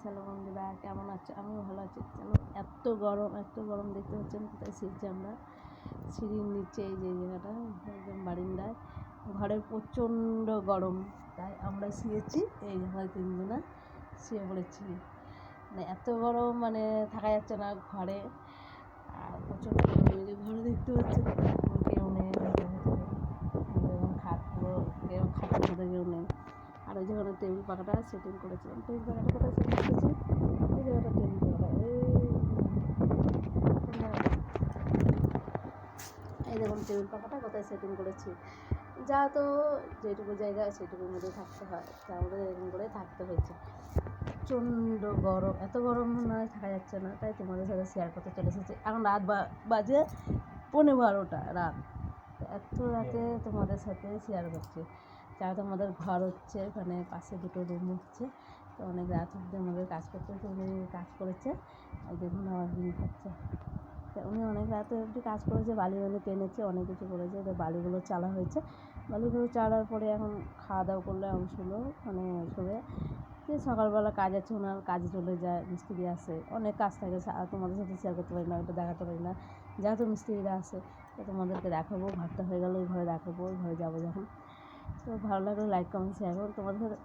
Hello বন্ধুরা, কেমন আছে? আমিও ভালো আছি। কেন এত গরম দেখতে পাচ্ছেন? কোথায় শুয়েছি আমরা? সিঁড়ির নিচে, এই যে জায়গাটা একদম বারিন্দায়। ঘরে প্রচণ্ড গরম, তাই আমরা শুয়েছি এই ঘরে, তিনজনা শুয়ে পড়েছি। মানে এত গরম, মানে থাকা যাচ্ছে না ঘরে। আর প্রচণ্ড গরম, এই যে ঘরে দেখতে পাচ্ছেন কেউ নেই, খাট পুরো কেউ খাটের মধ্যে কেউ নেই। আর ওই যেখানে টেবিল পাখাটা সেটিং করেছিলাম, টেবিল পাখাটা কোথায় সেটিং করেছি? এই জায়গাটা টেবিল পাখাটা, এই দেখুন টেবিল পাখাটা কোথায় সেটিং করেছি। যা তো যেটুকু জায়গা সেটুকুর মধ্যে থাকতে হয়, তার মধ্যে এরকম করে থাকতে হয়েছে। প্রচণ্ড গরম, এত গরম নয় থাকা যাচ্ছে না, তাই তোমাদের সাথে শেয়ার করতে চলে এসেছি। এখন রাত বাজে 11:15 রাত। এত রাতে তোমাদের সাথে শেয়ার করছি। যারা তোমাদের ঘর হচ্ছে, ওখানে পাশে দুটো রুম হচ্ছে, তো অনেক রাত অব্দি আমাদের কাজ করতে হচ্ছে। উনি কাজ করেছে, এই দেখুন আমার বিল খাচ্ছে। উনি অনেক রাতে অবধি কাজ করেছে, বালি টেনেছে, অনেক কিছু করেছে। তো বালিগুলো চালা হয়েছে, বালিগুলো চালার পরে এখন খাওয়া দাওয়া করলে আমি শুলো, মানে শুয়ে যে সকালবেলা কাজ আছে, ওনার কাজে চলে যায়, মিস্ত্রি আসে, অনেক কাজ থাকে, তোমাদের সাথে শেয়ার করতে পারি না, ওটা দেখাতে পারি না। যেহেতু মিস্ত্রিরা আসে, তো তোমাদেরকে দেখাবো। ঘরটা হয়ে গেলে ওই ঘরে দেখাবো, ওই ঘরে যাবো যখন। তো ভালো লাগলে লাইক কমেন্ট শেয়ার করো। তোমাদের সাথে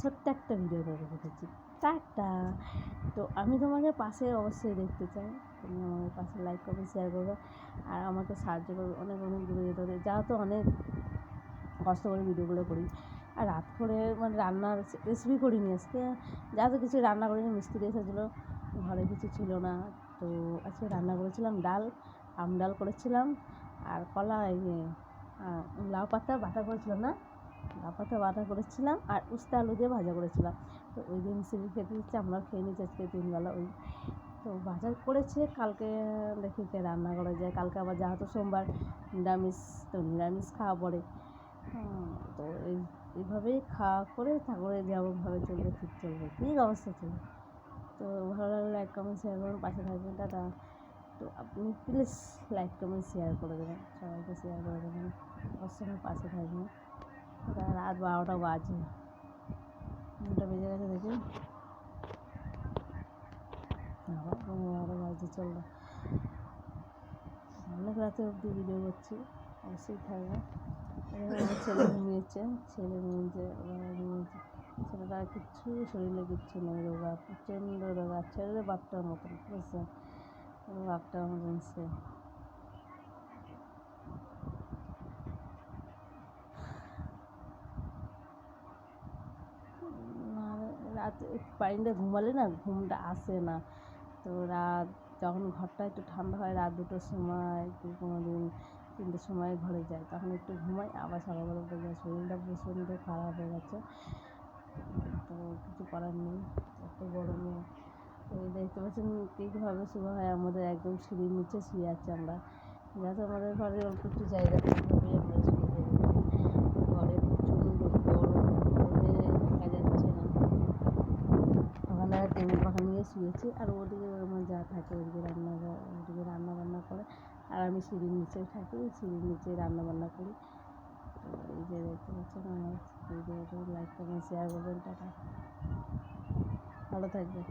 ছোট্ট একটা ভিডিও করে রেখেছি, টাটা। তো আমি তোমাকে পাশে অবশ্যই দেখতে চাই, তুমি আমার পাশে লাইক কমেন্ট শেয়ার করবে, আর আমাকে সাহায্য করবে। অনেক দূরে যেতে হবে, যেহেতু অনেক কষ্ট করে ভিডিওগুলো করি। আর রাত করে মানে রান্নার রেসিপি করিনি আজকে, যেহেতু কিছু রান্না করিনি, মিস্ত্রি এসেছিলো, ঘরে কিছু ছিল না। তো আজকে রান্না করেছিলাম ডাল, ডাল করেছিলাম, আর কলা, লাউ পাতা বাটা করেছিলাম না, লাউ পাতা বাটা করেছিলাম, আর উস্তা আলু দিয়ে ভাজা করেছিলাম। তো ওই দিন মিস্ত্রি খেতে দিচ্ছে, আমরা খেয়ে নিচ্ছি আজকে 3 বেলা। ওই তো বাজার করেছে, কালকে দেখি রান্না করা যায়। কালকে আবার যেহেতু সোমবার নিরামিষ, তো নিরামিষ খাওয়া পড়ে। তো এইভাবেই খাওয়া করে তারপরে যেমনভাবে চলবে ঠিক চলবে, ঠিক অবস্থা চলবে। তো ভালো লাগলে লাইক কমেন্ট শেয়ার করুন, পাশে থাকবেন, টাটা। তো আপনি প্লিজ লাইক কমেন্ট শেয়ার করে দেবেন, সবাইকে শেয়ার করে দেবেন, অবশ্যই পাশে থাকবেন। রাত 12টা বাজে, 2টা বেজে গেছে দেখুন, আবার 12টা বাজে চললো। অনেক রাতে অবধি ভিডিও করছি, অবশ্যই থাকবে। আমার ছেলে ঘুমিয়েছে, ছেলেটা কিচ্ছু শরীরে কিচ্ছু নেই, রোগা, প্রচণ্ড রোগা, ছেলে বাপটার মতন, বুঝছেন, বাপটার মতন সে। রাত পানিটা ঘুমালে না, ঘুমটা আসে না। তো রাত যখন ঘরটা একটু ঠান্ডা হয়, রাত 2টোর সময়, কোনো দিন 3টের সময় ঘরে যায়, তখন একটু ঘুমাই, আবার সকালবেলা উঠে যায়। শরীরটা প্রচণ্ড খারাপ হয়ে গেছে, তো কিছু করার নেই, এত গরমে। তো দেখতে পাচ্ছেন কীভাবে শুরু হয়, আমাদের একদম সিঁড়ির নিচে শুয়ে আছি আমরা, যাতে আমাদের ঘরে অল্প একটু জায়গা থাকবে, আমরা শুয়ে যাই। ঘরে প্রচণ্ড গরমে থাকা যাচ্ছে না, ওখানে টেবিল পাখা নিয়ে শুয়েছি। আর ওদিকে আমার যা থাকে, ওদিকে রান্না বান্না করে, আর আমি সিঁড়ির নিচেই থাকি, সিঁড়ির নিচে রান্না বান্না করি। তো এই যে দেখতে পাচ্ছেন আমার ভিডিওটা, লাইক কমেন্ট শেয়ার করবেন, টাটা, ভালো থাকবে।